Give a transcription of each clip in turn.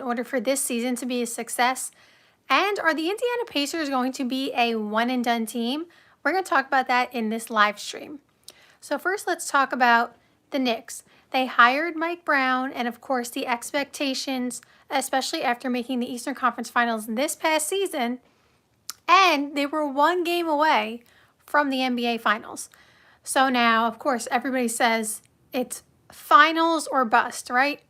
order for this season to be a success? And are the Indiana Pacers going to be a one and done team? We're going to talk about that in this live stream. So first, let's talk about the Knicks. They hired Mike Brown, and of course the expectations, especially after making the Eastern Conference Finals this past season, and they were one game away from the NBA Finals. So now, of course, everybody says it's finals or bust, right?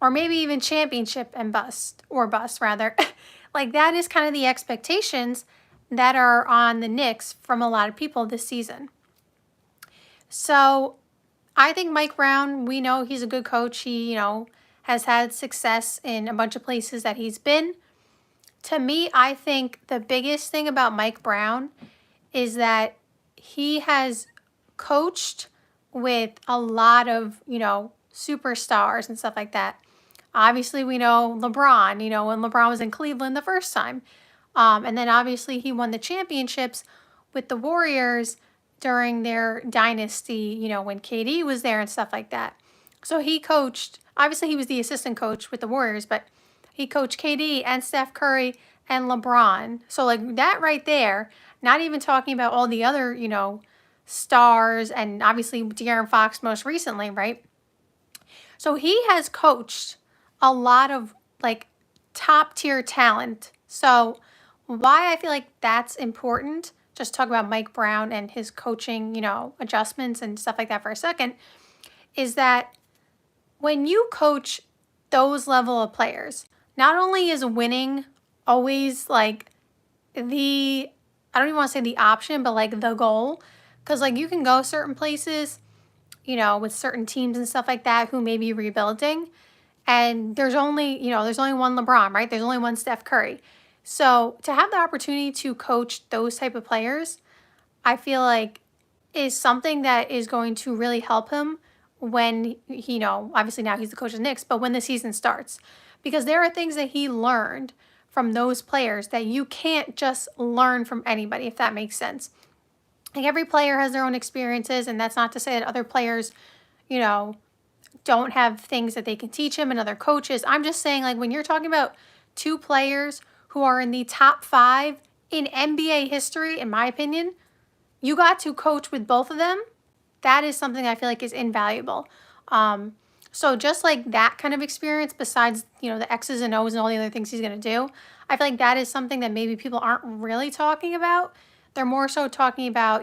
Or maybe even championship and bust, or bust rather. Like that is kind of the expectations that are on the Knicks from a lot of people this season. So I think Mike Brown, we know he's a good coach. He, has had success in a bunch of places that he's been. To me, I think the biggest thing about Mike Brown is that he has coached with a lot of, superstars and stuff like that. Obviously, we know LeBron, when LeBron was in Cleveland the first time. And then obviously he won the championships with the Warriors during their dynasty, when KD was there and stuff like that. So he coached, obviously he was the assistant coach with the Warriors, but he coached KD and Steph Curry and LeBron. So like that right there, not even talking about all the other, stars and obviously De'Aaron Fox most recently, right? So he has coached a lot of like top tier talent. So why I feel like that's important, just talk about Mike Brown and his coaching, adjustments and stuff like that for a second, is that when you coach those level of players, not only is winning always like I don't even want to say the option, but like the goal, because like you can go certain places, with certain teams and stuff like that who may be rebuilding, and there's only one LeBron, right? There's only one Steph Curry. So to have the opportunity to coach those type of players, I feel like is something that is going to really help him when, obviously now he's the coach of the Knicks, but when the season starts. Because there are things that he learned from those players that you can't just learn from anybody, if that makes sense. Like every player has their own experiences, and that's not to say that other players, don't have things that they can teach him and other coaches. I'm just saying, like, when you're talking about two players who are in the top 5 in NBA history, in my opinion, you got to coach with both of them. That is something I feel like is invaluable. So just like that kind of experience, besides, the X's and O's and all the other things he's going to do, I feel like that is something that maybe people aren't really talking about. They're more so talking about,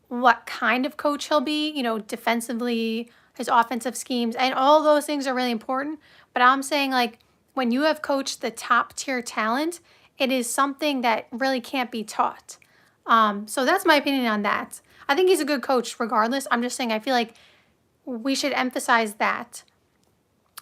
what kind of coach he'll be, defensively, his offensive schemes, and all those things are really important. But I'm saying, like, when you have coached the top tier talent, it is something that really can't be taught. So that's my opinion on that. I think he's a good coach regardless. I'm just saying I feel like we should emphasize that.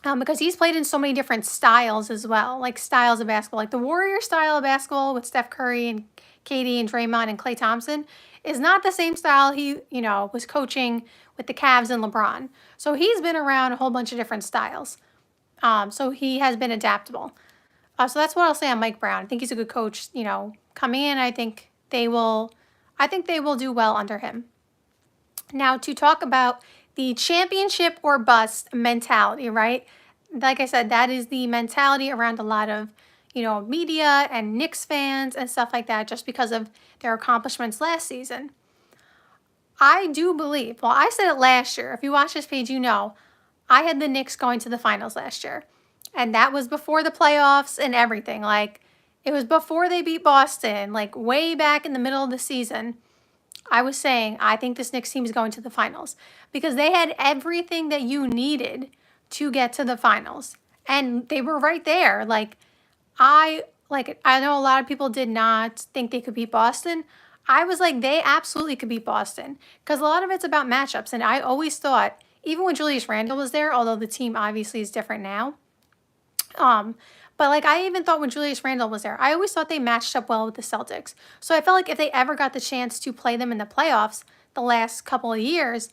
Because he's played in so many different styles as well, like styles of basketball. Like the Warrior style of basketball with Steph Curry and KD and Draymond and Klay Thompson is not the same style he, was coaching with the Cavs and LeBron. So he's been around a whole bunch of different styles. So he has been adaptable. So that's what I'll say on Mike Brown. I think he's a good coach. Coming in, I think they will do well under him. Now to talk about the championship or bust mentality, right? Like I said, that is the mentality around a lot of, media and Knicks fans and stuff like that, just because of their accomplishments last season. I do believe, well, I said it last year. If you watch this page, I had the Knicks going to the finals last year. And that was before the playoffs and everything. Like, it was before they beat Boston, like way back in the middle of the season. I was saying, I think this Knicks team is going to the finals because they had everything that you needed to get to the finals. And they were right there. I know a lot of people did not think they could beat Boston. I was like, they absolutely could beat Boston because a lot of it's about matchups. And I always thought, even when Julius Randle was there, although the team obviously is different now, but like I even thought when Julius Randle was there, I always thought they matched up well with the Celtics. So I felt like if they ever got the chance to play them in the playoffs the last couple of years,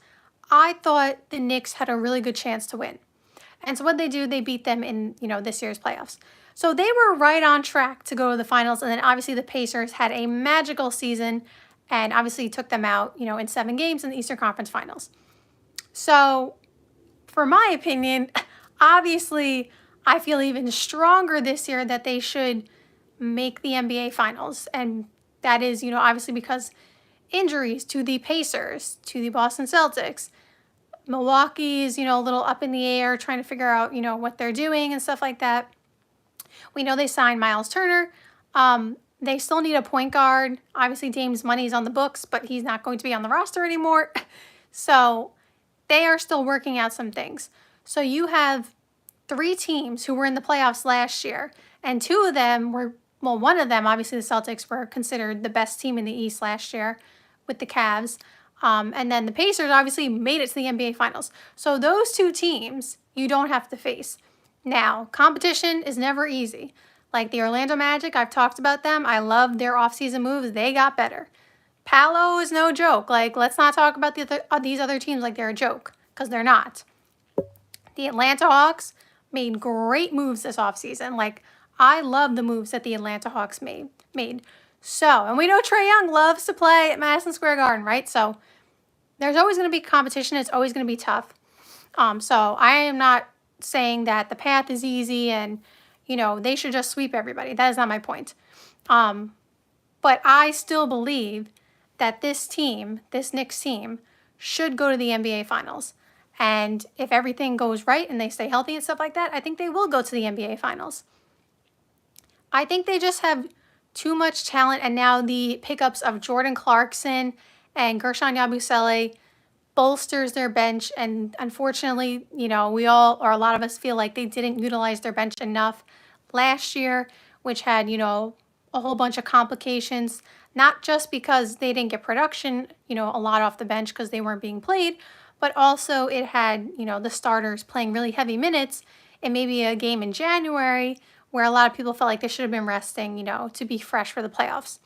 I thought the Knicks had a really good chance to win. And so what they do, they beat them in, this year's playoffs. So they were right on track to go to the finals. And then obviously the Pacers had a magical season and obviously took them out, in 7 games in the Eastern Conference Finals. So for my opinion, obviously I feel even stronger this year that they should make the NBA Finals. And that is, obviously because injuries to the Pacers, to the Boston Celtics. Milwaukee is, a little up in the air trying to figure out, what they're doing and stuff like that. We know they signed Miles Turner. They still need a point guard. Obviously, Dame's money's on the books, but he's not going to be on the roster anymore. So they are still working out some things. So you have 3 teams who were in the playoffs last year, and 2 of them were, well, one of them, obviously the Celtics, were considered the best team in the East last year with the Cavs. And then the Pacers obviously made it to the NBA Finals. So those 2 teams you don't have to face. Now, competition is never easy. Like the Orlando Magic, I've talked about them. I love their offseason moves. They got better. Palo is no joke. Like, let's not talk about these other teams like they're a joke, because they're not. The Atlanta Hawks made great moves this offseason. Like, I love the moves that the Atlanta Hawks made. So, and we know Trae Young loves to play at Madison Square Garden, right? So, there's always going to be competition. It's always going to be tough. So, I am not saying that the path is easy and, they should just sweep everybody. That is not my point. But I still believe that this team, this Knicks team, should go to the NBA Finals. And if everything goes right and they stay healthy and stuff like that, I think they will go to the NBA Finals. I think they just have too much talent, and now the pickups of Jordan Clarkson and Gershon Yabusele bolsters their bench. And unfortunately, we all, or a lot of us, feel like they didn't utilize their bench enough last year, which had, a whole bunch of complications, not just because they didn't get production, a lot off the bench because they weren't being played, but also it had, the starters playing really heavy minutes in maybe a game in January where a lot of people felt like they should have been resting, to be fresh for the playoffs.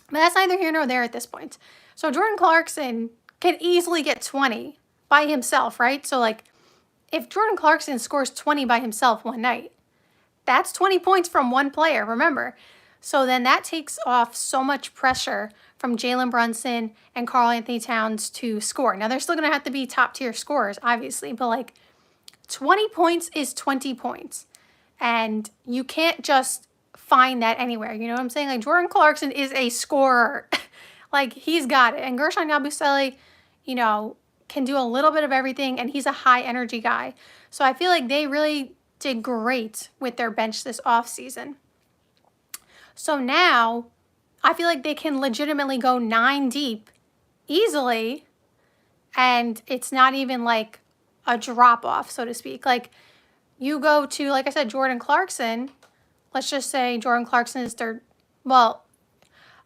But that's neither here nor there at this point. So Jordan Clarkson can easily get 20 by himself, right? So, like, if Jordan Clarkson scores 20 by himself one night, that's 20 points from one player, remember. So then that takes off so much pressure from Jalen Brunson and Karl Anthony Towns to score. Now, they're still going to have to be top-tier scorers, obviously, but, like, 20 points is 20 points. And you can't just find that anywhere. You know what I'm saying? Like, Jordan Clarkson is a scorer. Like, he's got it. And Gershon Yabusele, can do a little bit of everything, and he's a high-energy guy. So I feel like they really did great with their bench this offseason. So now I feel like they can legitimately go 9 deep easily, and it's not even like a drop-off, so to speak. Like, you go to, like I said, Jordan Clarkson. Let's just say Jordan Clarkson is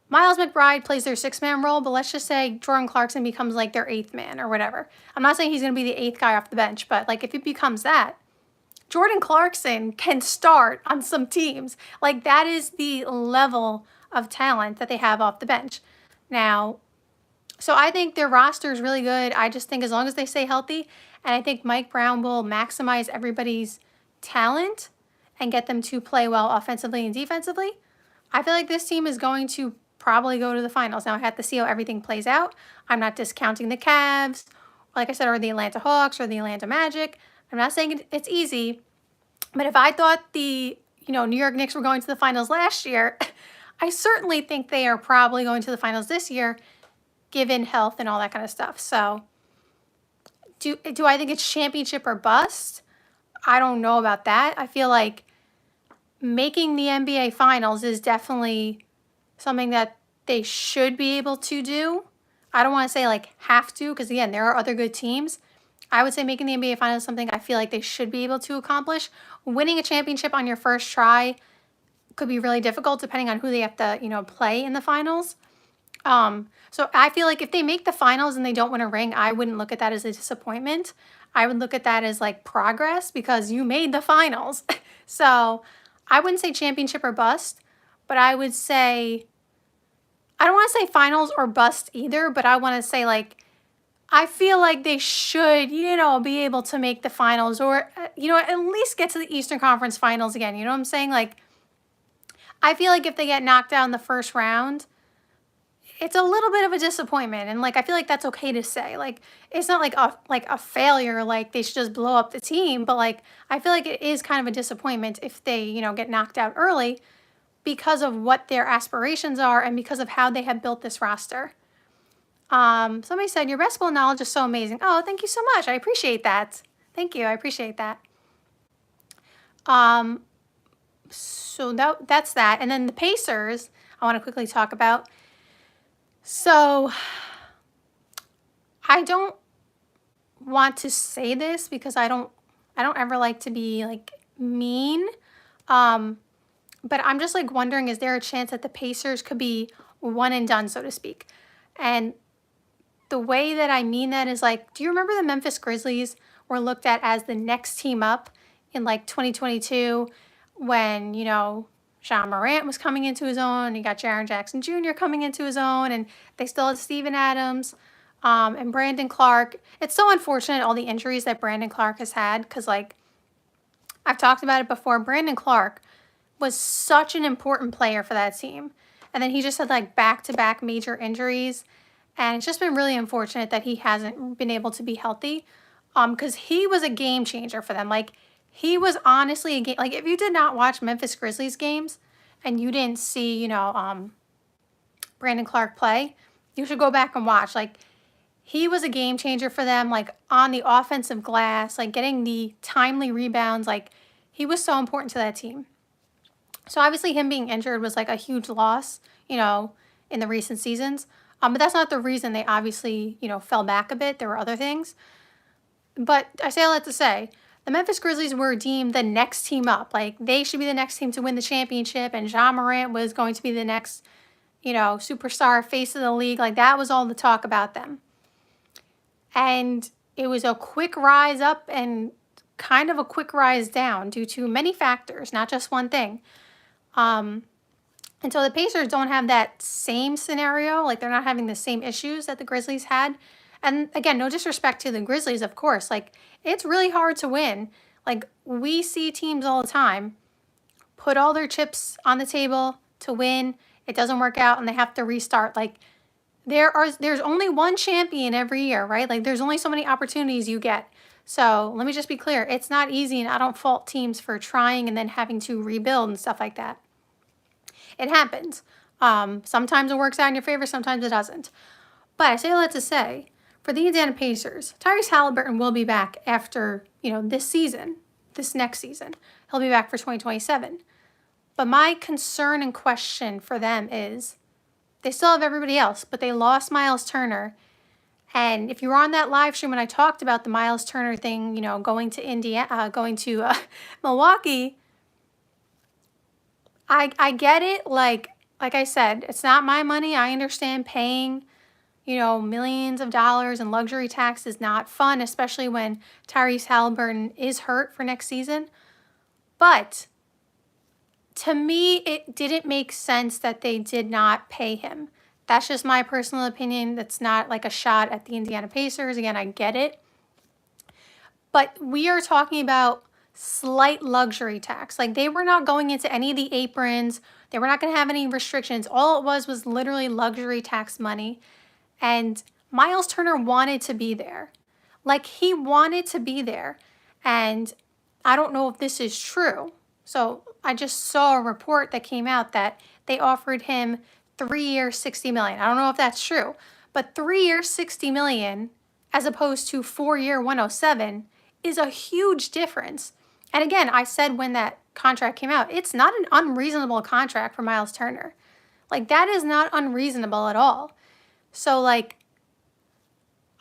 Miles McBride plays their 6-man role, but let's just say Jordan Clarkson becomes like their 8th man or whatever. I'm not saying he's going to be the 8th guy off the bench, but like if it becomes that, Jordan Clarkson can start on some teams. Like, that is the level of talent that they have off the bench. Now, so I think their roster is really good. I just think as long as they stay healthy, and I think Mike Brown will maximize everybody's talent and get them to play well offensively and defensively, I feel like this team is going to probably go to the finals. Now, I have to see how everything plays out. I'm not discounting the Cavs, like I said, or the Atlanta Hawks or the Atlanta Magic. I'm not saying it's easy, but if I thought the New York Knicks were going to the finals last year, I certainly think they are probably going to the finals this year, given health and all that kind of stuff. So do I think it's championship or bust? I don't know about that. I feel like making the NBA Finals is definitely something that they should be able to do. I don't want to say like have to, because again, there are other good teams. I would say making the NBA Finals is something I feel like they should be able to accomplish. Winning a championship on your first try could be really difficult depending on who they have to, play in the finals. So I feel like if they make the finals and they don't win a ring, I wouldn't look at that as a disappointment. I would look at that as like progress because you made the finals. So I wouldn't say championship or bust, but I would say, I don't want to say finals or bust either, but I want to say like, I feel like they should, be able to make the finals or, at least get to the Eastern Conference Finals again. You know what I'm saying? Like, I feel like if they get knocked out in the first round, it's a little bit of a disappointment, and like I feel like that's okay to say. Like it's not like a failure, like they should just blow up the team, but like I feel like it is kind of a disappointment if they, get knocked out early because of what their aspirations are and because of how they have built this roster. Somebody said your basketball knowledge is so amazing. Oh, thank you so much. I appreciate that. Thank you. I appreciate that. So that's that. And then the Pacers, I want to quickly talk about. So I don't want to say this because I don't ever like to be like mean. But I'm just like wondering, is there a chance that the Pacers could be one and done, so to speak? And the way that I mean that is like, do you remember the Memphis Grizzlies were looked at as the next team up in like 2022 when, John Morant was coming into his own, you got Jaren Jackson Jr. coming into his own, and they still had Steven Adams and Brandon Clark. It's so unfortunate, all the injuries that Brandon Clark has had, because like I've talked about it before, Brandon Clark was such an important player for that team. And then he just had like back-to-back major injuries. And it's just been really unfortunate that he hasn't been able to be healthy, because he was a game changer for them. Like, he was honestly a game. Like, if you did not watch Memphis Grizzlies games and you didn't see, Brandon Clark play, you should go back and watch. Like, he was a game changer for them, like, on the offensive glass, like, getting the timely rebounds. Like, he was so important to that team. So, obviously, him being injured was, like, a huge loss, in the recent seasons. But that's not the reason they obviously, fell back a bit. There were other things. But I say all that to say, the Memphis Grizzlies were deemed the next team up. Like, they should be the next team to win the championship, and John Morant was going to be the next, superstar face of the league. Like, that was all the talk about them. And it was a quick rise up and kind of a quick rise down due to many factors, not just one thing. And so the Pacers don't have that same scenario. Like, they're not having the same issues that the Grizzlies had. And again, no disrespect to the Grizzlies, of course. Like, it's really hard to win. Like, we see teams all the time put all their chips on the table to win. It doesn't work out and they have to restart. Like, there's only one champion every year, right? Like, there's only so many opportunities you get. So let me just be clear. It's not easy, and I don't fault teams for trying and then having to rebuild and stuff like that. It happens. Sometimes it works out in your favor, sometimes it doesn't. But I say all that to say, for the Indiana Pacers, Tyrese Halliburton will be back after, this season, this next season. He'll be back for 2027. But my concern and question for them is they still have everybody else, but they lost Miles Turner. And if you were on that live stream when I talked about the Miles Turner thing, going to Milwaukee, I get it. Like I said, it's not my money. I understand paying, millions of dollars in luxury tax is not fun, especially when Tyrese Halliburton is hurt for next season. But to me, it didn't make sense that they did not pay him. That's just my personal opinion. That's not like a shot at the Indiana Pacers. Again, I get it. But we are talking about slight luxury tax. Like, they were not going into any of the aprons. They were not going to have any restrictions. All it was literally luxury tax money. And Miles Turner wanted to be there. Like, he wanted to be there. And I don't know if this is true. So I just saw a report that came out that they offered him 3 years, $60 million. I don't know if that's true. But 3 years, $60 million, as opposed to 4 year, $107, is a huge difference. And again, I said when that contract came out, it's not an unreasonable contract for Miles Turner. Like, that is not unreasonable at all. So, like,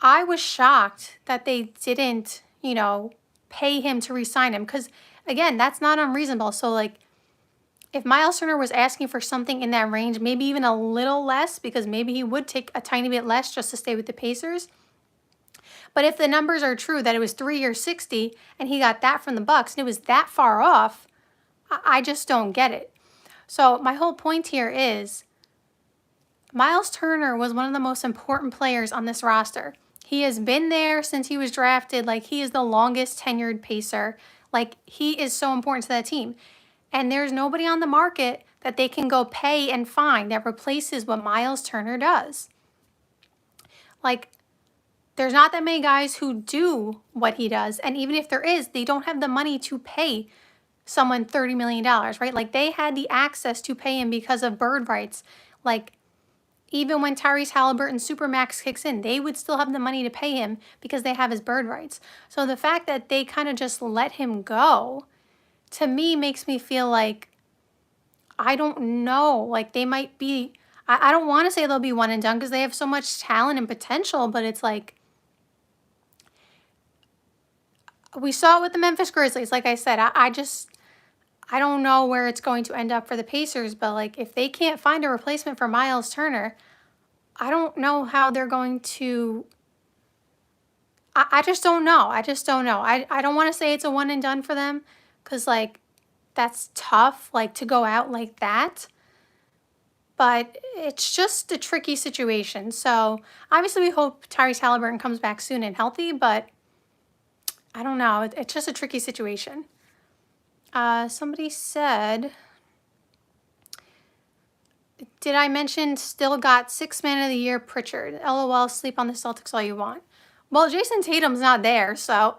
I was shocked that they didn't, pay him to re-sign him. Because, again, that's not unreasonable. So, like, if Miles Turner was asking for something in that range, maybe even a little less, because maybe he would take a tiny bit less just to stay with the Pacers. But if the numbers are true, that it was 3 years, 60, and he got that from the Bucks, and it was that far off, I just don't get it. So my whole point here is Miles Turner was one of the most important players on this roster. He has been there since he was drafted. Like, he is the longest tenured Pacer. Like, he is so important to that team. And there's nobody on the market that they can go pay and find that replaces what Miles Turner does. Like, there's not that many guys who do what he does. And even if there is, they don't have the money to pay someone $30 million, right? Like, they had the access to pay him because of bird rights. Like, even when Tyrese Halliburton's Supermax kicks in, they would still have the money to pay him because they have his bird rights. So the fact that they kind of just let him go, to me, makes me feel like, I don't know, like they might be, I don't want to say they'll be one and done because they have so much talent and potential, but it's like, we saw it with the Memphis Grizzlies. Like I said, I don't know where it's going to end up for the Pacers, but like if they can't find a replacement for Miles Turner, I don't know how they're going to, I just don't know. I just don't know. I don't want to say it's a one and done for them because like that's tough, like to go out like that. But it's just a tricky situation. So obviously we hope Tyrese Halliburton comes back soon and healthy, but I don't know. It's just a tricky situation. Somebody said, did I mention still got 6th man of the year Pritchard? LOL, sleep on the Celtics all you want. Well, Jason Tatum's not there, so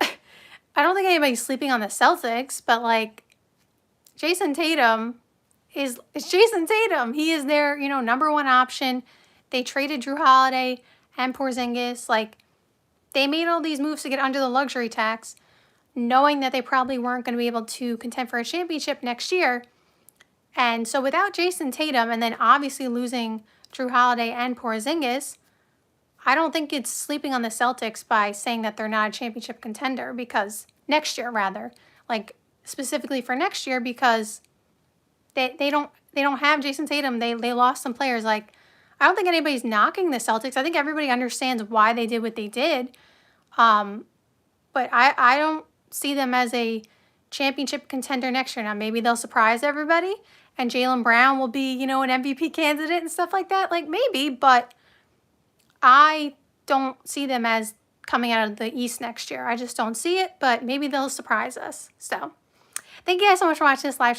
I don't think anybody's sleeping on the Celtics, but like Jason Tatum is Jason Tatum. He is their, number one option. They traded Drew Holiday and Porzingis. Like, they made all these moves to get under the luxury tax, knowing that they probably weren't going to be able to contend for a championship next year. And so without Jason Tatum and then obviously losing Drew Holiday and Porzingis, I don't think it's sleeping on the Celtics by saying that they're not a championship contender, because next year, rather, like specifically for next year, because they don't have Jason Tatum. They lost some players. Like, I don't think anybody's knocking the Celtics. I think everybody understands why they did what they did. But I don't see them as a championship contender next year. Now, maybe they'll surprise everybody and Jaylen Brown will be, an MVP candidate and stuff like that. Like, maybe, but I don't see them as coming out of the East next year. I just don't see it, but maybe they'll surprise us. So, thank you guys so much for watching this live stream.